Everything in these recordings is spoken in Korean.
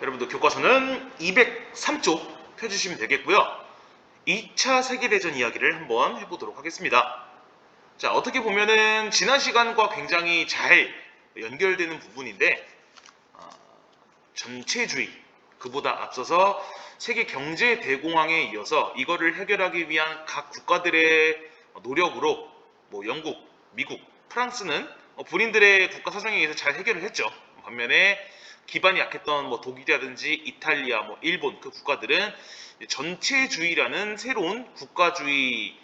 여러분들 교과서는 203쪽 펴주시면 되겠고요. 2차 세계대전 이야기를 한번 해보도록 하겠습니다. 자, 어떻게 보면은 지난 시간과 굉장히 잘 연결되는 부분인데 전체주의, 그보다 앞서서 세계 경제 대공황에 이어서 이거를 해결하기 위한 각 국가들의 노력으로 영국, 미국, 프랑스는 본인들의 국가 사정에 의해서 잘 해결을 했죠. 반면에 기반이 약했던 독일이라든지 이탈리아, 일본 그 국가들은 전체주의라는 새로운 국가주의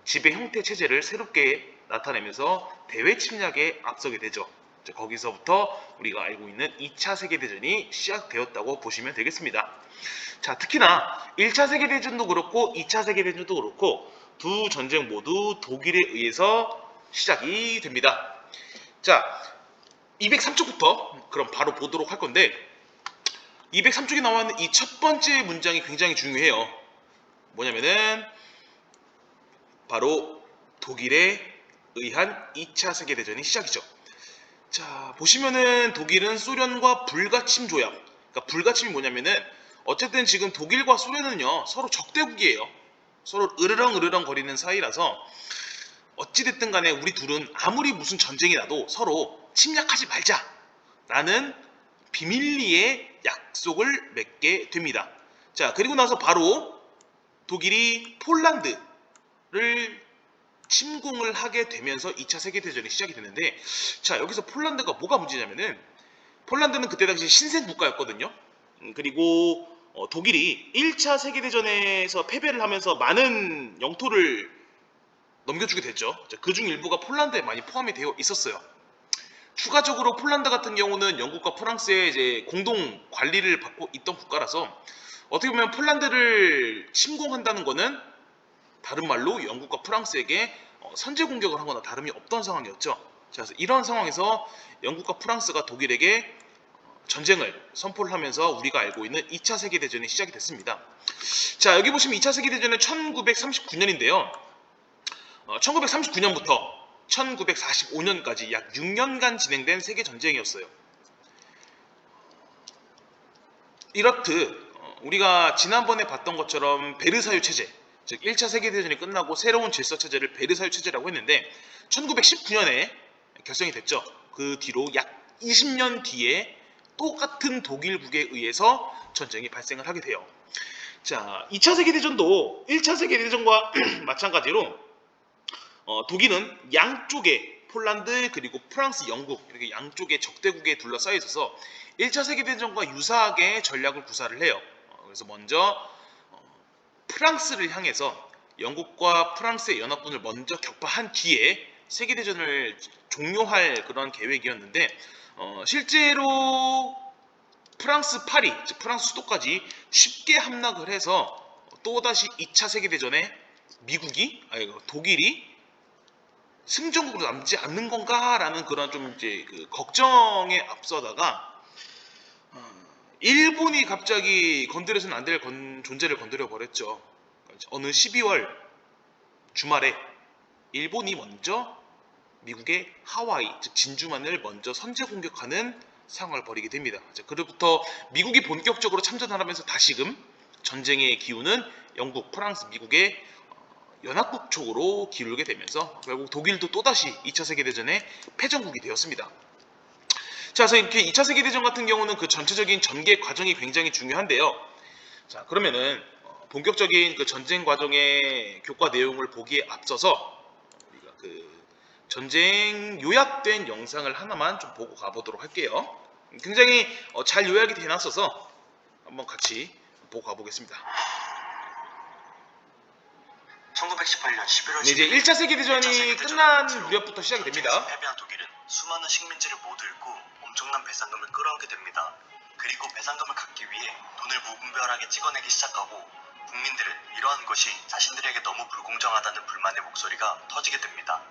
지배 형태 체제를 새롭게 나타내면서 대외 침략에 앞서게 되죠. 거기서부터 우리가 알고 있는 2차 세계대전이 시작되었다고 보시면 되겠습니다. 자, 특히나 1차 세계대전도 그렇고 2차 세계대전도 그렇고 두 전쟁 모두 독일에 의해서 시작이 됩니다. 자, 203쪽부터 그럼 바로 보도록 할 건데 203쪽에 나와 있는 이 첫 번째 문장이 굉장히 중요해요. 뭐냐면은 바로 독일에 의한 2차 세계대전이 시작이죠. 자, 보시면은 독일은 소련과 불가침 조약. 그러니까 불가침이 뭐냐면은 어쨌든 지금 독일과 소련은요 서로 적대국이에요. 서로 으르렁 거리는 사이라서 어찌됐든 간에 우리 둘은 아무리 무슨 전쟁이 나도 서로 침략하지 말자라는 비밀리에 약속을 맺게 됩니다. 자, 그리고 나서 바로 독일이 폴란드를 침공을 하게 되면서 2차 세계대전이 시작이 되는데, 자, 여기서 폴란드가 뭐가 문제냐면은 폴란드는 그때 당시 신생 국가였거든요. 그리고 독일이 1차 세계대전에서 패배를 하면서 많은 영토를 넘겨주게 됐죠. 그중 일부가 폴란드에 많이 포함이 되어 있었어요. 추가적으로 폴란드 같은 경우는 영국과 프랑스의 이제 공동 관리를 받고 있던 국가라서 어떻게 보면 폴란드를 침공한다는 것은 다른 말로 영국과 프랑스에게 선제 공격을 하거나 다름이 없던 상황이었죠. 그래서 이런 상황에서 영국과 프랑스가 독일에게 전쟁을 선포를 하면서 우리가 알고 있는 2차 세계대전이 시작이 됐습니다. 자, 여기 보시면 2차 세계대전은 1939년인데요. 1939년부터 1945년까지 약 6년간 진행된 세계전쟁이었어요. 이렇듯 우리가 지난번에 봤던 것처럼 베르사유 체제, 즉 1차 세계대전이 끝나고 새로운 질서체제를 베르사유 체제라고 했는데 1919년에 결성이 됐죠. 그 뒤로 약 20년 뒤에 똑같은 독일국에 의해서 전쟁이 발생을 하게 돼요. 자, 2차 세계대전도 1차 세계대전과 마찬가지로 독일은 양쪽에 폴란드 그리고 프랑스, 영국 이렇게 양쪽의 적대국에 둘러싸여 있어서 1차 세계대전과 유사하게 전략을 구사를 해요. 그래서 먼저 프랑스를 향해서 영국과 프랑스의 연합군을 먼저 격파한 뒤에 세계대전을 종료할 그런 계획이었는데 실제로 프랑스 파리, 즉 프랑스 수도까지 쉽게 함락을 해서 또다시 2차 세계대전에 독일이 승전국으로 남지 않는 건가라는 그런 좀 이제 그 걱정에 앞서다가 일본이 갑자기 건드려서는 안 될 존재를 건드려 버렸죠. 어느 12월 주말에 일본이 먼저 미국의 하와이, 즉 진주만을 먼저 선제 공격하는 상황을 벌이게 됩니다. 그로부터 미국이 본격적으로 참전하면서 다시금 전쟁의 기운은 영국, 프랑스, 미국의 연합국 쪽으로 기울게 되면서 결국 독일도 또다시 2차 세계대전의 패전국이 되었습니다. 자, 그래서 이렇게 2차 세계대전 같은 경우는 그 전체적인 전개 과정이 굉장히 중요한데요. 자, 그러면은 본격적인 그 전쟁 과정의 교과 내용을 보기에 앞서서 우리가 그 전쟁 요약된 영상을 하나만 좀 보고 가보도록 할게요. 굉장히 잘 요약이 되놨어서 한번 같이 보고 가보겠습니다. 1918년 11월 네, 이제 1차 세계대전이 끝난 무렵부터 시작이 됩니다. 패배한 독일은 수많은 식민지를 모두 잃고 엄청난 배상금을 끌어오게 됩니다. 그리고 배상금을 갚기 위해 돈을 무분별하게 찍어내기 시작하고 국민들은 이러한 것이 자신들에게 너무 불공정하다는 불만의 목소리가 터지게 됩니다.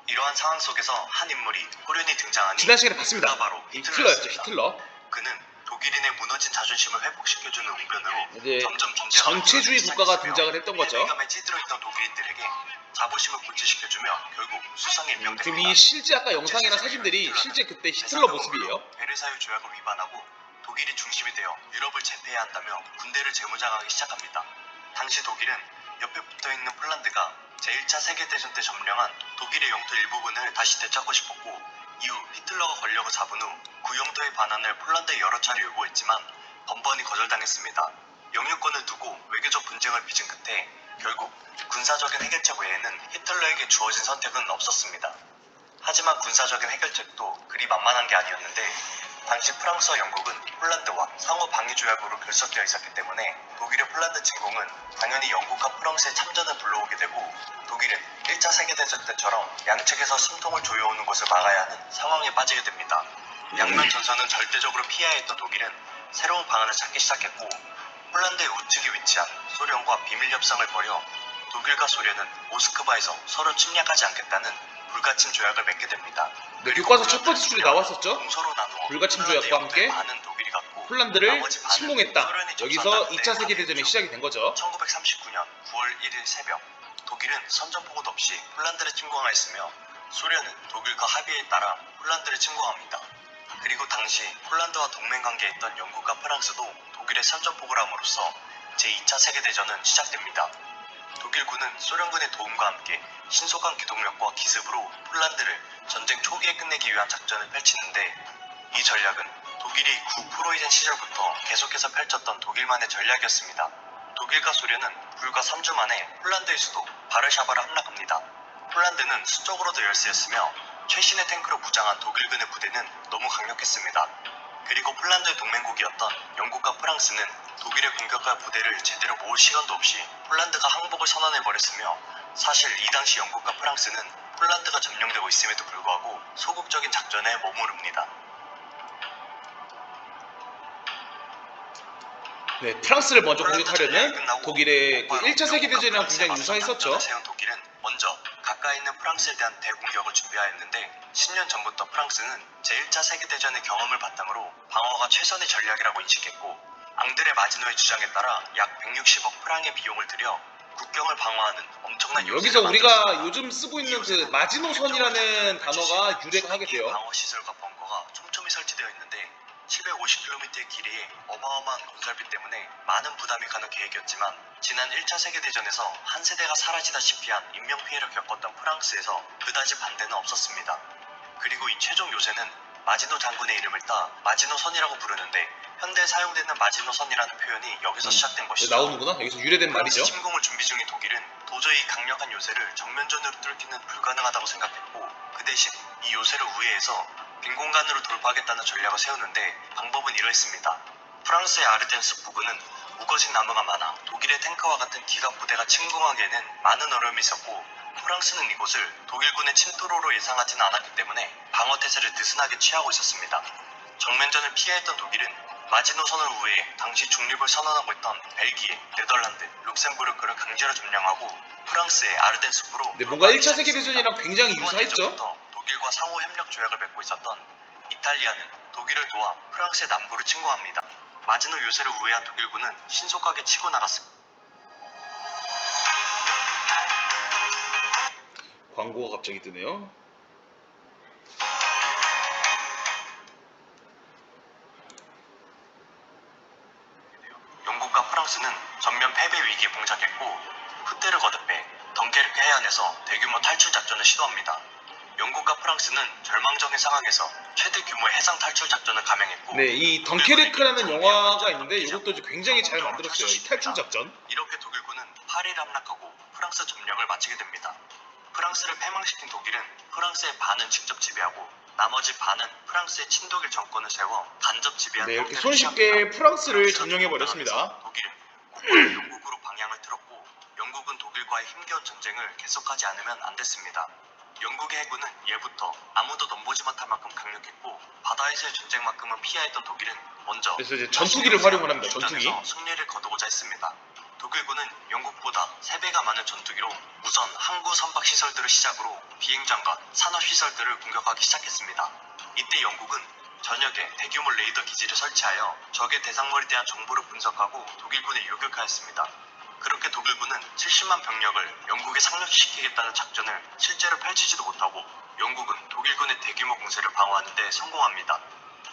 이러한 상황 속에서 한 인물이 호련히 등장하니 지난 시간에 봤습니다. 바로 히틀러였죠, 히틀러. 그는 독일인의 무너진 자존심을 회복시켜주는 웅변으로 이제 점점 전체주의 국가가 등장을 했던 거죠. 패배감에 찌들어있던 독일인들에게 자부심을 고취시켜주며 결국 수상에 임명됩니다. 지금 이 실제 아까 영상이나 사진들이 실제 그때 히틀러 모습이에요. 베르사유 조약을 위반하고 독일이 중심이 되어 유럽을 제패해야 한다며 군대를 재무장하기 시작합니다. 당시 독일은 옆에 붙어있는 폴란드가 제1차 세계대전 때 점령한 독일의 영토 일부분을 다시 되찾고 싶었고, 이후 히틀러가 권력을 잡은 후 그 영토의 반환을 폴란드에 여러 차례 요구했지만 번번이 거절당했습니다. 영유권을 두고 외교적 분쟁을 빚은 끝에 결국 군사적인 해결책 외에는 히틀러에게 주어진 선택은 없었습니다. 하지만 군사적인 해결책도 그리 만만한 게 아니었는데, 당시 프랑스와 영국은 폴란드와 상호 방위 조약으로 결석되어 있었기 때문에 독일의 폴란드 침공은 당연히 영국과 프랑스의 참전을 불러오게 되고, 독일은 1차 세계대전 때처럼 양측에서 숨통을 조여오는 것을 막아야 하는 상황에 빠지게 됩니다. 양면 전선은 절대적으로 피해야 했던 독일은 새로운 방안을 찾기 시작했고, 폴란드의 우측에 위치한 소련과 비밀 협상을 벌여 독일과 소련은 모스크바에서 서로 침략하지 않겠다는 불가침 조약을 맺게 됩니다. 네, 교과서 첫 번째 줄에 나왔었죠. 동서로 나누어 불가침 조약과 함께 반은 독일이 갖고 폴란드를 나머지 반은 침공했다. 소련이 여기서 접수한다는데 2차 세계대전이 시작이 된 거죠. 1939년 9월 1일 새벽, 독일은 선전포고도 없이 폴란드를 침공하였으며 소련은 독일과 합의에 따라 폴란드를 침공합니다. 그리고 당시 폴란드와 동맹관계에 있던 영국과 프랑스도 독일의 선전포고를 함으로써 제2차 세계대전은 시작됩니다. 독일군은 소련군의 도움과 함께 신속한 기동력과 기습으로 폴란드를 전쟁 초기에 끝내기 위한 작전을 펼치는데, 이 전략은 독일이 구 프로이센 시절부터 계속해서 펼쳤던 독일만의 전략이었습니다. 독일과 소련은 불과 3주 만에 폴란드의 수도 바르샤바를 함락합니다. 폴란드는 수적으로도 열세였으며 최신의 탱크로 무장한 독일군의 부대는 너무 강력했습니다. 그리고 폴란드의 동맹국이었던 영국과 프랑스는 독일의 공격할 부대를 제대로 모을 시간도 없이 폴란드가 항복을 선언해버렸으며, 사실 이 당시 영국과 프랑스는 폴란드가 점령되고 있음에도 불구하고 소극적인 작전에 머무릅니다. 네, 프랑스를 먼저 공격하려는 독일의 그 1차 세계대전이랑 굉장히 유사했었죠. 세운 독일은 먼저 가까이 있는 프랑스에 대한 대공격을 준비하였는데, 10년 전부터 프랑스는 제1차 세계대전의 경험을 바탕으로 방어가 최선의 전략이라고 인식했고, 앙드레 마지노의 주장에 따라 약 160억 프랑의 비용을 들여 국경을 방어하는 엄청난 여기서 요새를 우리가 만들었습니다. 요즘 쓰고 있는 그 마지노선이라는 단어가 유래가 하게 돼요. 방어 시설과 벙커가 촘촘히 설치되어 있는데 750km의 길이에 어마어마한 건설비 때문에 많은 부담이 가는 계획이었지만, 지난 1차 세계대전에서 한 세대가 사라지다시피 한 인명피해를 겪었던 프랑스에서 그다지 반대는 없었습니다. 그리고 이 최종 요새는 마지노 장군의 이름을 따 마지노선이라고 부르는데, 현대에 사용되는 마지노선이라는 표현이 여기서 시작된 것이죠. 나오는구나. 여기서 유래된 말이죠. 프랑스 침공을 준비 중인 독일은 도저히 강력한 요새를 정면전으로 뚫기는 불가능하다고 생각했고, 그 대신 이 요새를 우회해서 빈 공간으로 돌파하겠다는 전략을 세우는데, 방법은 이러했습니다. 프랑스의 아르덴스 부근은 우거진 나무가 많아 독일의 탱크와 같은 기갑 부대가 침공하기에는 많은 어려움이 있었고, 프랑스는 이곳을 독일군의 침투로로 예상하지는 않았기 때문에 방어 태세를 느슨하게 취하고 있었습니다. 정면전을 피해했던 독일은 마지노선을 우회해 당시 중립을 선언하고 있던 벨기에, 네덜란드, 룩셈부르크를 강제로 점령하고 프랑스의 아르덴스프로 네, 뭔가 1차 세계대전이랑 굉장히 유사했죠. 독일과 상호 협력 조약을 맺고 있었던 이탈리아는 독일을 도와 프랑스의 남부를 침공합니다. 마지노 요새를 우회한 독일군은 신속하게 치고 나갔습니다. 광고가 갑자기 뜨네요. 영국과 프랑스는 전면 패배 위기에 봉착했고, 훗대를 거듭해 덩케르크 해안에서 대규모 탈출 작전을 시도합니다. 영국과 프랑스는 절망적인 상황에서 최대 규모의 해상 탈출 작전을 감행했고, 네, 이 덩케르크라는 영화가 있는데 이것도 이제 굉장히 잘 만들었어요. 이 탈출 작전. 이렇게 독일군은 파리를 함락하고 프랑스 점령을 마치게 됩니다. 프랑스를 패망시킨 독일은 프랑스의 반은 직접 지배하고 나머지 반은 프랑스의 친독일 정권을 세워 간접 지배한 네, 이렇게 형태를 손쉽게 취합니다. 프랑스를 점령해 버렸습니다. 독일은 곧바로 영국으로 방향을 틀었고, 영국은 독일과의 힘겨운 전쟁을 계속하지 않으면 안 됐습니다. 영국의 해군은 예부터 아무도 넘보지 못할 만큼 강력했고, 바다에서의 전쟁만큼은 피하였던 독일은 먼저 그래서 이제 전투기를 활용을 합니다. 전투기. 승리를 거두고자 했습니다. 독일군은 영국보다 3배가 많은 전투기로 우선 항구 선박 시설들을 시작으로 비행장과 산업 시설들을 공격하기 시작했습니다. 이때 영국은 전역에 대규모 레이더 기지를 설치하여 적의 대상물에 대한 정보를 분석하고 독일군을 요격하였습니다. 그렇게 독일군은 70만 병력을 영국에 상륙시키겠다는 작전을 실제로 펼치지도 못하고 영국은 독일군의 대규모 공세를 방어하는 데 성공합니다.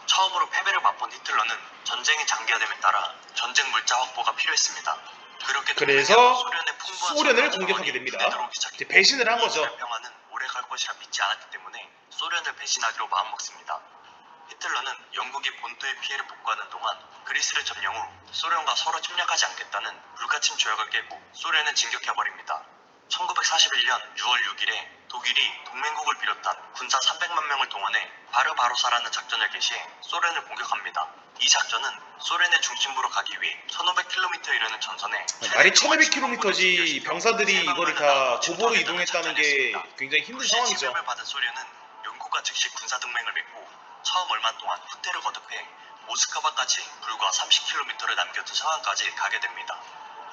처음으로 패배를 맛본 히틀러는 전쟁이 장기화됨에 따라 전쟁 물자 확보가 필요했습니다. 그렇게 그래서 동맹은 소련의 풍부한 소련을 선멸 공격하게 자원이 됩니다. 눈에 들어오기 시작했고, 이제 배신을 한 이 거죠. 평화는 오래 갈 것이라 믿지 않았기 때문에 소련을 배신하기로 마음먹습니다. 히틀러는 영국이 본토의 피해를 복구하는 동안 그리스를 점령 후 소련과 서로 침략하지 않겠다는 불가침 조약을 깨고 소련을 진격해버립니다. 1941년 6월 6일에 독일이 동맹국을 비롯한 군사 300만 명을 동원해 바르바로사라는 작전을 개시해 소련을 공격합니다. 이 작전은 소련의 중심부로 가기 위해 1500km 이르는 전선에 말이 1500km지 병사들이 이거를 다 고보로 이동했다는 게 굉장히 힘든 상황이죠. 침략을 받은 소련은 영국과 즉시 군사 동맹을 맺고 처음 얼마 동안 후퇴를 거듭해 모스크바까지 불과 30km를 남겨둔 상황까지 가게 됩니다.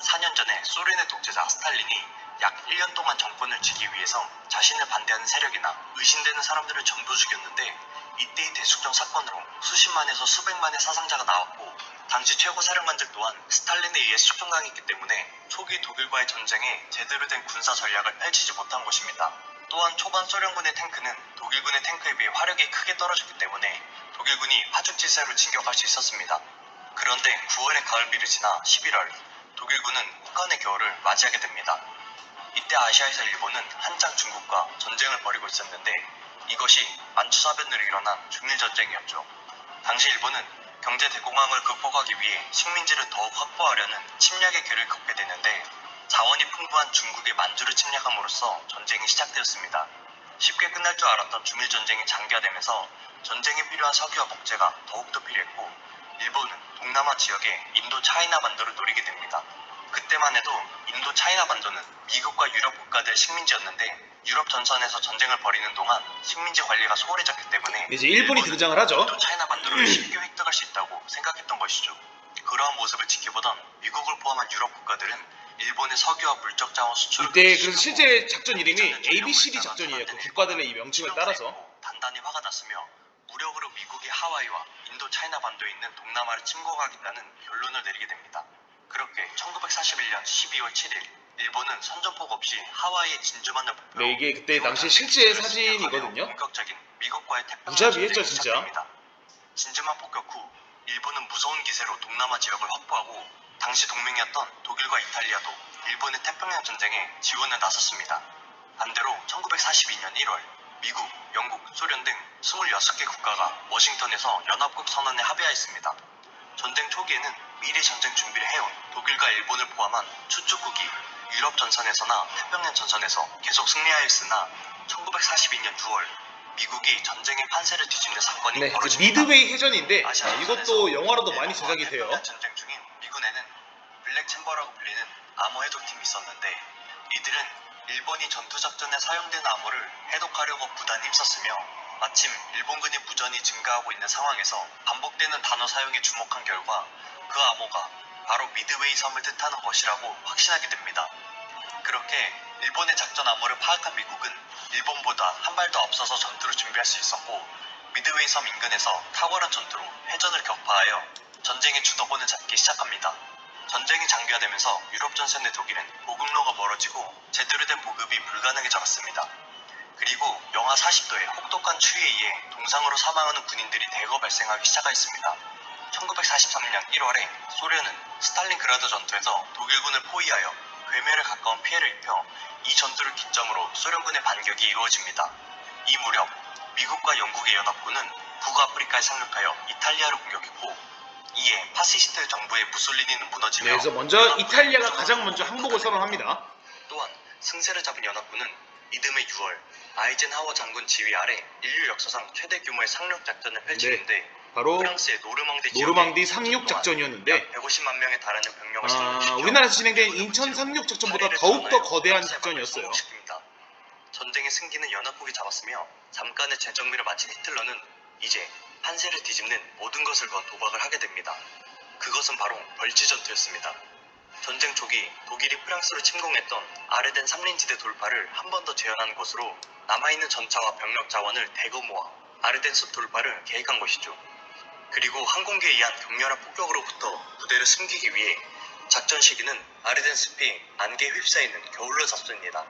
4년 전에 소련의 독재자 스탈린이 약 1년 동안 정권을 쥐기 위해서 자신을 반대하는 세력이나 의심되는 사람들을 전부 죽였는데, 이때의 대숙종 사건으로 수십만에서 수백만의 사상자가 나왔고, 당시 최고 사령관들 또한 스탈린에 의해 숙종당했기 때문에 초기 독일과의 전쟁에 제대로 된 군사 전략을 펼치지 못한 것입니다. 또한 초반 소련군의 탱크는 독일군의 탱크에 비해 화력이 크게 떨어졌기 때문에 독일군이 파죽지세로 진격할 수 있었습니다. 그런데 9월의 가을비를 지나 11월, 독일군은 혹한의 겨울을 맞이하게 됩니다. 이때 아시아에서 일본은 한창 중국과 전쟁을 벌이고 있었는데, 이것이 만주사변으로 일어난 중일전쟁이었죠. 당시 일본은 경제 대공황을 극복하기 위해 식민지를 더욱 확보하려는 침략의 길을 걷게 되는데, 자원이 풍부한 중국의 만주를 침략함으로써 전쟁이 시작되었습니다. 쉽게 끝날 줄 알았던 중일전쟁이 장기화되면서 전쟁에 필요한 석유와 목재가 더욱더 필요했고, 일본은 동남아 지역의 인도 차이나 반도를 노리게 됩니다. 그때만 해도 인도 차이나 반도는 미국과 유럽 국가들의 식민지였는데, 유럽 전선에서 전쟁을 벌이는 동안 식민지 관리가 소홀해졌기 때문에 이제 일본이 등장을 하죠. 인도 차이나 반도를 쉽게 획득할 수 있다고 생각했던 것이죠. 그러한 모습을 지켜보던 미국을 포함한 유럽 국가들은 일본의 석유와 물적 자원 수출을 이때 그래서 실제 작전 이름이 ABCD 작전이에요. 그 국가들의 이 명칭을 따라서. 단단히 화가 났으며 무력으로 미국이 하와이와 인도 차이나 반도에 있는 동남아를 침공하겠다는 결론을 내리게 됩니다. 그렇게 1941년 12월 7일 일본은 선전포고 없이 하와이의 진주만을 목표로 네, 이게 그때 당시 실제 사진이거든요. 본격적인 미국과의 태평양 무자비했죠, 전쟁이 진짜. 시작됩니다. 진주만 폭격 후 일본은 무서운 기세로 동남아 지역을 확보하고, 당시 동맹이었던 독일과 이탈리아도 일본의 태평양 전쟁에 지원을 나섰습니다. 반대로 1942년 1월 미국, 영국, 소련 등 26개 국가가 워싱턴에서 연합국 선언에 합의하였습니다. 전쟁 초기에는 미리 전쟁 준비를 해온 독일과 일본을 포함한 추축국이 유럽 전선에서나 태평양 전선에서 계속 승리하였으나 1942년 6월 미국이 전쟁의 판세를 뒤집는 사건이 네, 그 벌어집니다. 미드웨이 해전인데 아시아 이것도 영화로도 많이 일본과 제작이 돼요. 태평양 전쟁 중인 미군에는 블랙 챔버라고 불리는 암호 해독팀이 있었는데, 이들은 일본이 전투작전에 사용되는 암호를 해독하려고 부단히 힘썼으며, 마침 일본군이 무전이 증가하고 있는 상황에서 반복되는 단어 사용에 주목한 결과 그 암호가 바로 미드웨이 섬을 뜻하는 것이라고 확신하게 됩니다. 그렇게 일본의 작전 암호를 파악한 미국은 일본보다 한 발 더 앞서서 전투를 준비할 수 있었고, 미드웨이 섬 인근에서 탁월한 전투로 해전을 격파하여 전쟁의 주도권을 잡기 시작합니다. 전쟁이 장기화되면서 유럽 전선의 독일은 보급로가 멀어지고 제대로 된 보급이 불가능해졌습니다. 그리고 영하 40도의 혹독한 추위에 의해 동상으로 사망하는 군인들이 대거 발생하기 시작했습니다. 1943년 1월에 소련은 스탈린그라드 전투에서 독일군을 포위하여 괴멸에 가까운 피해를 입혀 이 전투를 기점으로 소련군의 반격이 이루어집니다. 이 무렵 미국과 영국의 연합군은 북아프리카에 상륙하여 이탈리아를 공격했고, 이에 파시스트 정부의 무솔리니는 무너지며, 네, 그래서 먼저 이탈리아가 가장 먼저 항복을 선언합니다. 또한 승세를 잡은 연합군은 이듬해 6월 아이젠하워 장군 지휘 아래 인류 역사상 최대 규모의 상륙 작전을 펼치는데, 바로 프랑스의 노르망디 상륙 작전이었는데 150만 명에 달하는 병력을 상륙시켜 우리나라에서 진행된 인천 상륙 작전보다 더욱더 거대한 작전이었어요. 전쟁의 승기는 연합국이 잡았으며 잠깐의 재정비를 마친 히틀러는 이제 판세를 뒤집는 모든 것을 건 도박을 하게 됩니다. 그것은 바로 벌지 전투였습니다. 전쟁 초기 독일이 프랑스로 침공했던 아르덴 삼림지대 돌파를 한 번 더 재현하는 것으로 남아있는 전차와 병력 자원을 대거 모아 아르덴 숲 돌파를 계획한 것이죠. 그리고 항공기에 의한 격렬한 폭격으로부터 부대를 숨기기 위해 작전 시기는 아르덴 숲이 안개에 휩싸이는 겨울로 잡습니다.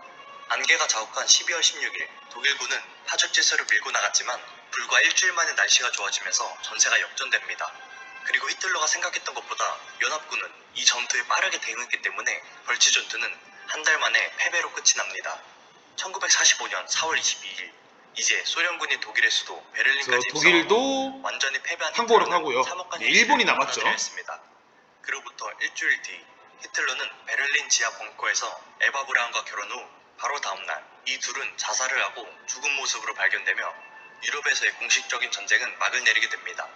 안개가 자욱한 12월 16일 독일군은 파죽지세로 밀고 나갔지만 불과 일주일 만에 날씨가 좋아지면서 전세가 역전됩니다. 그리고 히틀러가 생각했던 것보다 연합군은 이 전투에 빠르게 대응했기 때문에 벌치 전투는 한 달 만에 패배로 끝이 납니다. 1945년 4월 22일 이제 소련군이 독일의 수도 베를린까지 그래서 독일도 완전히 패배한 항복을 히틀러는 하고요. 사목간의 일본이 시위를 남았죠. 받아들였습니다. 그로부터 일주일 뒤 히틀러는 베를린 지하 벙커에서 에바 브라운과 결혼 후 바로 다음날 이 둘은 자살을 하고 죽은 모습으로 발견되며 유럽에서의 공식적인 전쟁은 막을 내리게 됩니다.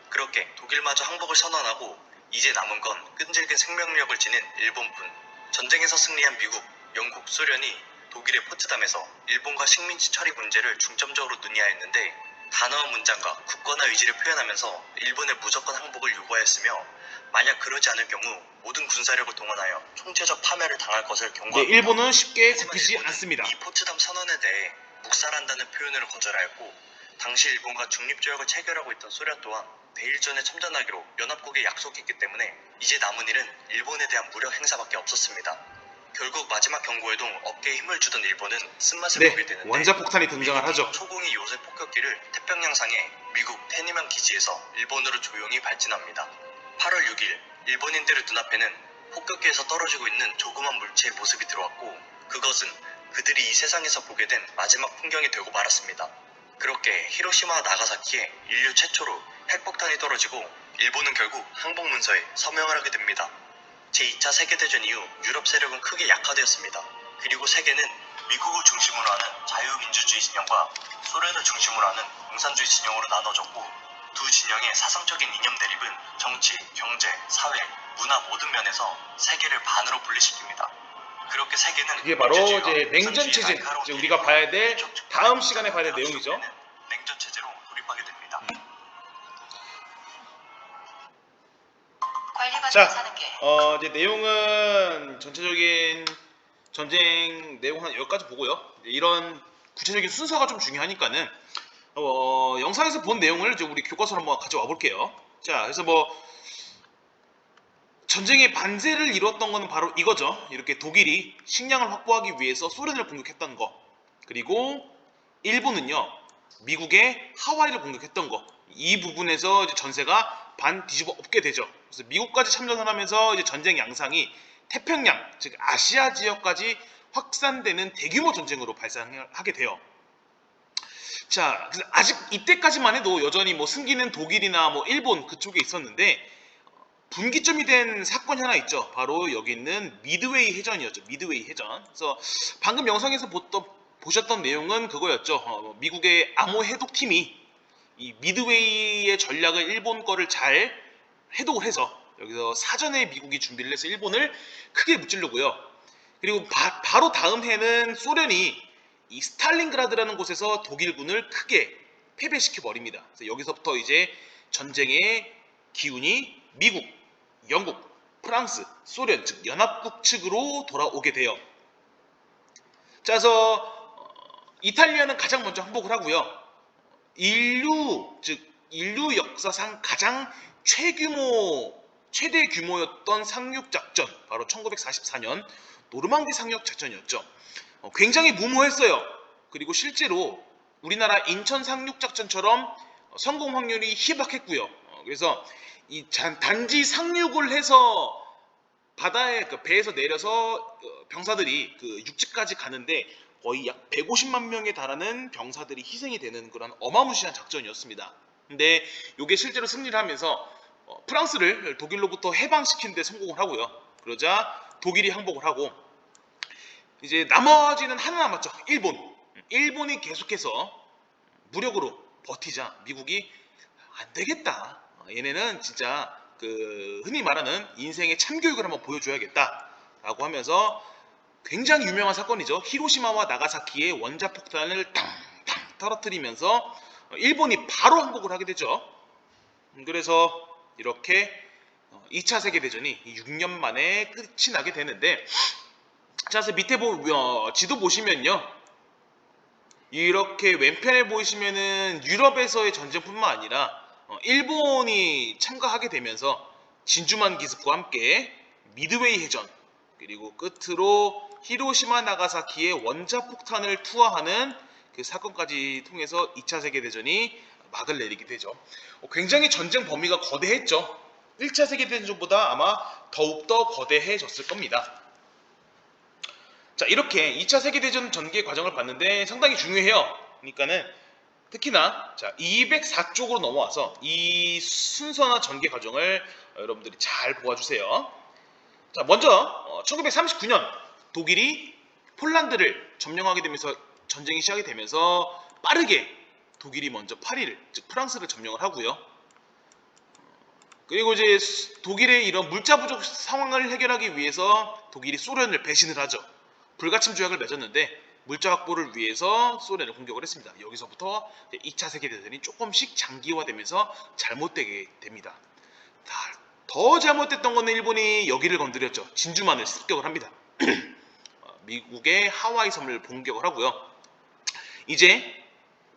그렇게 독일마저 항복을 선언하고 이제 남은 건 끈질긴 생명력을 지닌 일본뿐. 전쟁에서 승리한 미국, 영국, 소련이 독일의 포츠담에서 일본과 식민지 처리 문제를 중점적으로 논의하였는데 단어와 문장과 굳건한 의지를 표현하면서 일본의 무조건 항복을 요구하였으며 만약 그러지 않을 경우 모든 군사력을 동원하여 총체적 파멸을 당할 것을 네, 경고합니다. 일본은 쉽게 하지만 굽히지 일본은 않습니다. 이 포츠담 선언에 대해 묵살한다는 표현을 거절하였고 당시 일본과 중립조약을 체결하고 있던 소련 또한 대일전에 참전하기로 연합국에 약속했기 때문에 이제 남은 일은 일본에 대한 무력 행사밖에 없었습니다. 결국 마지막 경고에도 어깨에 힘을 주던 일본은 쓴맛을 보게 네, 되는데 원자폭탄이 등장을 미국이 하죠. 초공이 요새 폭격기를 태평양상의 미국 테니만 기지에서 일본으로 조용히 발진합니다. 8월 6일 일본인들의 눈앞에는 폭격기에서 떨어지고 있는 조그만 물체의 모습이 들어왔고 그것은 그들이 이 세상에서 보게 된 마지막 풍경이 되고 말았습니다. 그렇게 히로시마와 나가사키에 인류 최초로 핵폭탄이 떨어지고 일본은 결국 항복문서에 서명을 하게 됩니다. 제2차 세계대전 이후 유럽 세력은 크게 약화되었습니다. 그리고 세계는 미국을 중심으로 하는 자유민주주의 진영과 소련을 중심으로 하는 공산주의 진영으로 나눠졌고 두 진영의 사상적인 이념 대립은 정치, 경제, 사회, 문화 모든 면에서 세계를 반으로 분리시킵니다. 그렇게 세계는 이게 바로 민주주의와 이제 냉전 공산주의의 체제, 날카로운 이제 우리가 봐야 될 대립으로 다음 시간에 봐야 될 결국 내용이죠. 속에는 냉전 체제로 돌입하게 됩니다. 자, 이제 내용은 전체적인 전쟁 내용 한 여기까지 보고요. 이런 구체적인 순서가 좀 중요하니까는 영상에서 본 내용을 이제 우리 교과서로 한번 가져와 볼게요. 자, 그래서 뭐 전쟁의 반제를 이뤘던 건 바로 이거죠. 이렇게 독일이 식량을 확보하기 위해서 소련을 공격했던 거, 그리고 일본은요 미국의 하와이를 공격했던 거, 이 부분에서 이제 전세가 반 뒤집어 엎게 되죠. 그래서 미국까지 참전을 하면서 이제 전쟁 양상이 태평양, 즉 아시아 지역까지 확산되는 대규모 전쟁으로 발생하게 돼요. 자, 그래서 아직 이때까지만 해도 여전히 뭐 승기는 독일이나 뭐 일본 그쪽에 있었는데 분기점이 된 사건이 하나 있죠. 바로 여기 있는 미드웨이 해전이었죠. 미드웨이 해전. 그래서 방금 영상에서 보셨던 내용은 그거였죠. 미국의 암호 해독팀이 이 미드웨이의 전략을 일본 거를 잘 해독을 해서 여기서 사전에 미국이 준비를 해서 일본을 크게 무찌르고요. 그리고 바로 다음 해는 소련이 이 스탈린그라드라는 곳에서 독일군을 크게 패배시켜 버립니다. 그래서 여기서부터 이제 전쟁의 기운이 미국, 영국, 프랑스, 소련 즉 연합국 측으로 돌아오게 돼요. 자, 그래서 이탈리아는 가장 먼저 항복을 하고요. 인류 역사상 가장 최대 규모였던 상륙 작전, 바로 1944년 노르망디 상륙 작전이었죠. 굉장히 무모했어요. 그리고 실제로 우리나라 인천 상륙 작전처럼 성공 확률이 희박했고요. 그래서 이 단지 상륙을 해서 바다에 그 배에서 내려서 병사들이 그 육지까지 가는데 거의 약 150만 명에 달하는 병사들이 희생이 되는 그런 어마무시한 작전이었습니다. 근데 이게 실제로 승리를 하면서 프랑스를 독일로부터 해방시키는 데 성공을 하고요. 그러자 독일이 항복을 하고 이제 나머지는 하나 남았죠. 일본이 계속해서 무력으로 버티자 미국이 안 되겠다. 얘네는 진짜 그 흔히 말하는 인생의 참교육을 한번 보여줘야겠다라고 하면서 굉장히 유명한 사건이죠. 히로시마와 나가사키의 원자폭탄을 탕탕 떨어뜨리면서 일본이 바로 항복을 하게 되죠. 그래서 이렇게 2차 세계대전이 6년 만에 끝이 나게 되는데, 자, 그래서 밑에 지도 보시면요. 이렇게 왼편에 보시면은 유럽에서의 전쟁뿐만 아니라 일본이 참가하게 되면서 진주만 기습과 함께 미드웨이 해전, 그리고 끝으로 히로시마 나가사키의 원자폭탄을 투하하는 그 사건까지 통해서 2차 세계대전이 막을 내리게 되죠. 굉장히 전쟁 범위가 거대했죠. 1차 세계대전보다 아마 더욱더 거대해졌을 겁니다. 자, 이렇게 2차 세계대전 전개 과정을 봤는데 상당히 중요해요. 그러니까는 특히나 자 204쪽으로 넘어와서 이 순서나 전개 과정을 여러분들이 잘 보아주세요. 자, 먼저 1939년 독일이 폴란드를 점령하게 되면서 전쟁이 시작이 되면서 빠르게 독일이 먼저 파리를, 즉 프랑스를 점령을 하고요. 그리고 이제 독일의 이런 물자 부족 상황을 해결하기 위해서 독일이 소련을 배신을 하죠. 불가침 조약을 맺었는데 물자 확보를 위해서 소련을 공격을 했습니다. 여기서부터 2차 세계대전이 조금씩 장기화되면서 잘못되게 됩니다. 더 잘못됐던 거는 일본이 여기를 건드렸죠. 진주만을 습격을 합니다. 미국의 하와이 섬을 공격을 하고요. 이제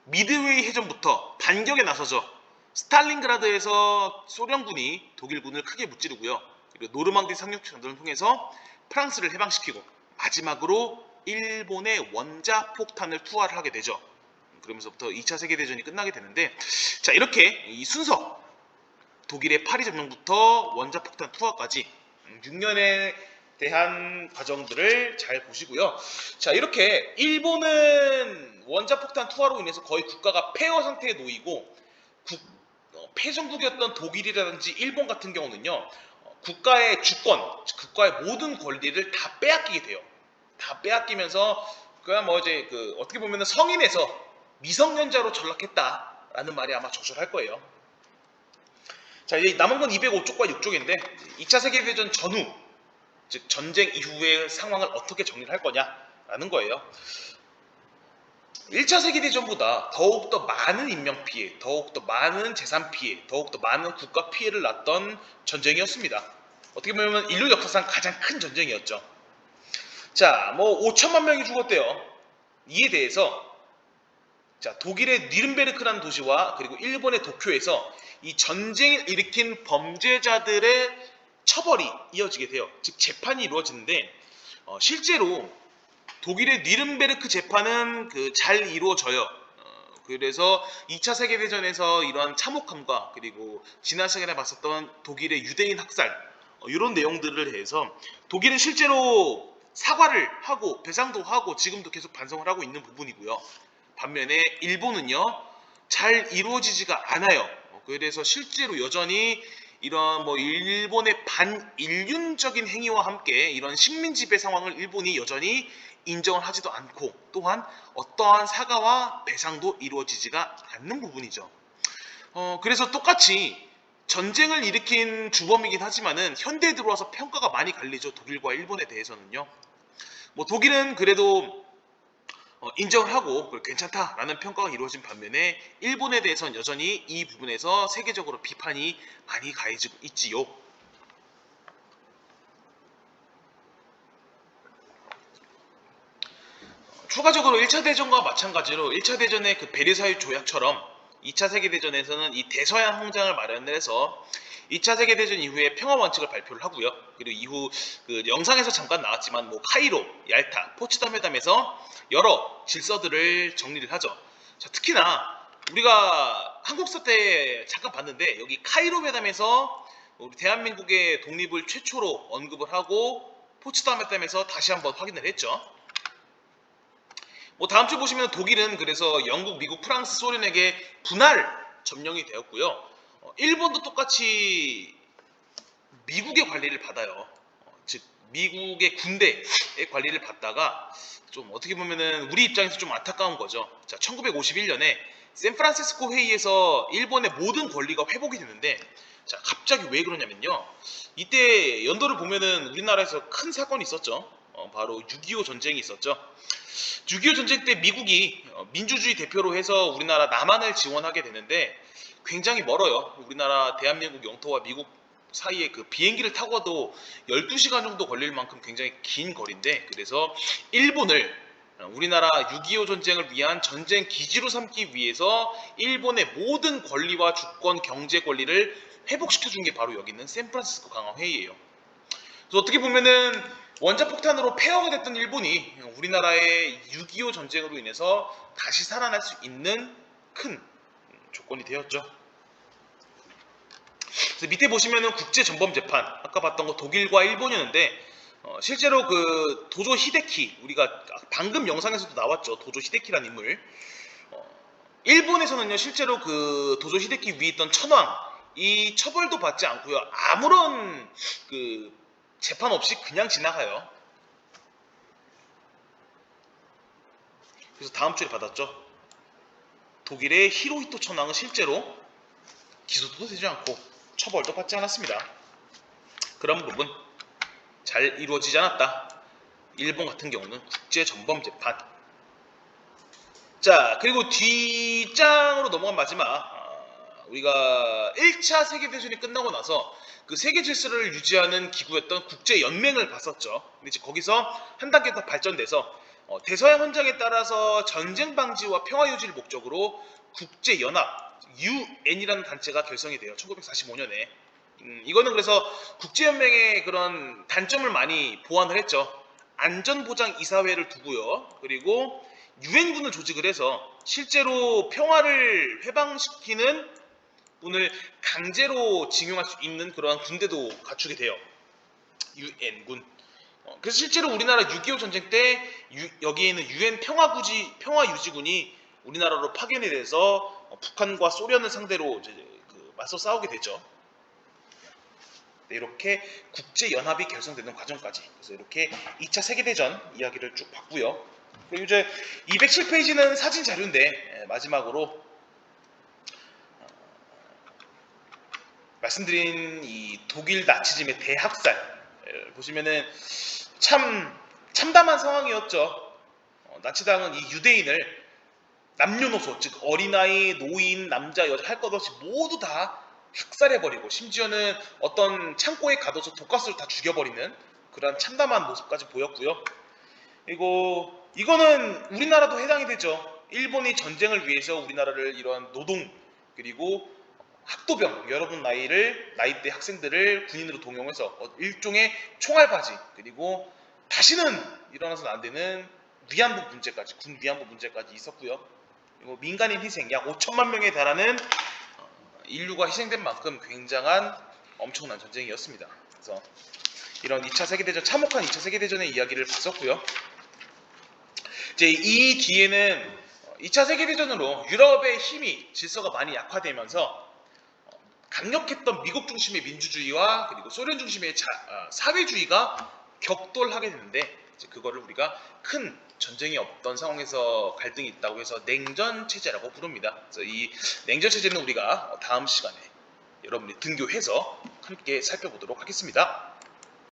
미드웨이 해전부터 반격에 나서죠. 스탈린그라드에서 소련군이 독일군을 크게 무찌르고요. 그리고 노르망디 상륙전을 통해서 프랑스를 해방시키고 마지막으로 일본의 원자폭탄을 투하를 하게 되죠. 그러면서부터 2차 세계대전이 끝나게 되는데, 자, 이렇게 이 순서 독일의 파리 점령부터 원자폭탄 투하까지 6년에 대한 과정들을 잘 보시고요. 자, 이렇게 일본은 원자폭탄 투하로 인해서 거의 국가가 폐허 상태에 놓이고 패전국이었던 독일이라든지 일본 같은 경우는요, 국가의 주권, 국가의 모든 권리를 다 빼앗기게 돼요. 다 빼앗기면서 그냥 뭐 이제 어떻게 보면은 성인에서 미성년자로 전락했다라는 말이 아마 적절할 거예요. 자, 이제 남은 건 205쪽과 6쪽인데 2차 세계대전 전후, 즉 전쟁 이후의 상황을 어떻게 정리를 할 거냐라는 거예요. 1차 세계대전보다 더욱더 많은 인명피해, 더욱더 많은 재산 피해, 더욱더 많은 국가 피해를 났던 전쟁이었습니다. 어떻게 보면 인류 역사상 가장 큰 전쟁이었죠. 자, 뭐 5천만 명이 죽었대요. 이에 대해서 자, 독일의 뉘른베르크라는 도시와 그리고 일본의 도쿄에서 이 전쟁을 일으킨 범죄자들의 처벌이 이어지게 돼요. 즉 재판이 이루어지는데 실제로 독일의 뉘른베르크 재판은 잘 이루어져요. 그래서 2차 세계대전에서 이러한 참혹함과 그리고 지난 시간에 봤었던 독일의 유대인 학살 이런 내용들을 해서 독일은 실제로 사과를 하고 배상도 하고 지금도 계속 반성을 하고 있는 부분이고요. 반면에 일본은요 잘 이루어지지가 않아요. 그래서 실제로 여전히 이런 뭐 일본의 반인륜적인 행위와 함께 이런 식민 지배 상황을 일본이 여전히 인정을 하지도 않고 또한 어떠한 사과와 배상도 이루어지지가 않는 부분이죠. 그래서 똑같이 전쟁을 일으킨 주범이긴 하지만은 현대에 들어와서 평가가 많이 갈리죠. 독일과 일본에 대해서는요. 뭐 독일은 그래도 인정을 하고 괜찮다라는 평가가 이루어진 반면에 일본에 대해서는 여전히 이 부분에서 세계적으로 비판이 많이 가해지고 있지요. 추가적으로 1차 대전과 마찬가지로 1차 대전의 베르사유 조약처럼 2차 세계대전에서는 이 대서양 홍장을 마련을 해서 2차 세계대전 이후에 평화 원칙을 발표를 하고요. 그리고 이후 영상에서 잠깐 나왔지만 뭐 카이로, 얄타, 포츠담 회담에서 여러 질서들을 정리를 하죠. 자, 특히나 우리가 한국사 때 잠깐 봤는데 여기 카이로 회담에서 우리 대한민국의 독립을 최초로 언급을 하고 포츠담 회담에서 다시 한번 확인을 했죠. 뭐 다음 주 보시면 독일은 그래서 영국, 미국, 프랑스, 소련에게 분할 점령이 되었고요. 일본도 똑같이 미국의 관리를 받아요. 즉 미국의 군대의 관리를 받다가 좀 어떻게 보면은 우리 입장에서 좀 안타까운 거죠. 자, 1951년에 샌프란시스코 회의에서 일본의 모든 권리가 회복이 되는데 자, 갑자기 왜 그러냐면요. 이때 연도를 보면은 우리나라에서 큰 사건이 있었죠. 바로 6.25 전쟁이 있었죠. 6.25 전쟁 때 미국이 민주주의 대표로 해서 우리나라 남한을 지원하게 되는데 굉장히 멀어요. 우리나라 대한민국 영토와 미국 사이에 비행기를 타고도 12시간 정도 걸릴 만큼 굉장히 긴 거리인데 그래서 일본을 우리나라 6.25 전쟁을 위한 전쟁 기지로 삼기 위해서 일본의 모든 권리와 주권, 경제 권리를 회복시켜준 게 바로 여기 있는 샌프란시스코 강화 회의예요. 그래서 어떻게 보면은 원자폭탄으로 폐허가 됐던 일본이 우리나라의 6.25 전쟁으로 인해서 다시 살아날 수 있는 큰 조건이 되었죠. 그래서 그래서 밑에 보시면은 국제전범재판, 아까 봤던 거 독일과 일본이었는데 실제로 그 도조 히데키, 우리가 방금 영상에서도 나왔죠. 도조 히데키라는 인물. 일본에서는요 실제로 그 도조 히데키 위에 있던 천황 이 처벌도 받지 않고요 아무런 그 재판 없이 그냥 지나가요. 그래서 다음 주에 받았죠. 독일의 히로히토 천황은 실제로 기소도 되지 않고 처벌도 받지 않았습니다. 그런 부분 잘 이루어지지 않았다. 일본 같은 경우는 국제전범재판. 자, 그리고 뒷장으로 넘어간 마지막 우리가 1차 세계대전이 끝나고 나서 그 세계 질서를 유지하는 기구였던 국제연맹을 봤었죠. 근데 이제 거기서 한 단계 더 발전돼서 대서양 헌장에 따라서 전쟁 방지와 평화 유지를 목적으로 국제연합 UN이라는 단체가 결성이 돼요. 1945년에. 이거는 그래서 국제연맹의 그런 단점을 많이 보완을 했죠. 안전보장이사회를 두고요. 그리고 유엔군을 조직을 해서 실제로 평화를 회방시키는 분을 강제로 징용할 수 있는 그러한 군대도 갖추게 돼요. 유엔군. 그래서 실제로 우리나라 6.25 전쟁 때 여기에 있는 유엔 평화유지군이 우리나라로 파견이 돼서 북한과 소련을 상대로 이제 맞서 싸우게 되죠. 네, 이렇게 국제연합이 결성되는 과정까지. 그래서 이렇게 2차 세계대전 이야기를 쭉 봤고요. 그리고 이제 207페이지는 사진 자료인데 마지막으로 말씀드린 이 독일 나치즘의 대학살 보시면은 참 참담한 상황이었죠. 나치당은 이 유대인을 남녀노소 즉 어린아이, 노인, 남자, 여자 할 것 없이 모두 다 학살해버리고 심지어는 어떤 창고에 가둬서 독가스로 다 죽여버리는 그런 참담한 모습까지 보였고요. 그리고 이거는 우리나라도 해당이 되죠. 일본이 전쟁을 위해서 우리나라를 이러한 노동 그리고 학도병 여러분 나이대 학생들을 군인으로 동용해서 일종의 총알바지 그리고 다시는 일어나서는 안 되는 위안부 문제까지 군 위안부 문제까지 있었고요. 그리고 민간인 희생 약 5천만 명에 달하는 인류가 희생된 만큼 굉장한 엄청난 전쟁이었습니다. 그래서 이런 2차 세계대전 참혹한 2차 세계대전의 이야기를 봤었고요. 이제 이 뒤에는 2차 세계대전으로 유럽의 힘이 질서가 많이 약화되면서 강력했던 미국 중심의 민주주의와 그리고 소련 중심의 사회주의가 격돌하게 되는데 이제 그거를 우리가 큰 전쟁이 없던 상황에서 갈등이 있다고 해서 냉전 체제라고 부릅니다. 그래서 이 냉전 체제는 우리가 다음 시간에 여러분이 등교해서 함께 살펴보도록 하겠습니다.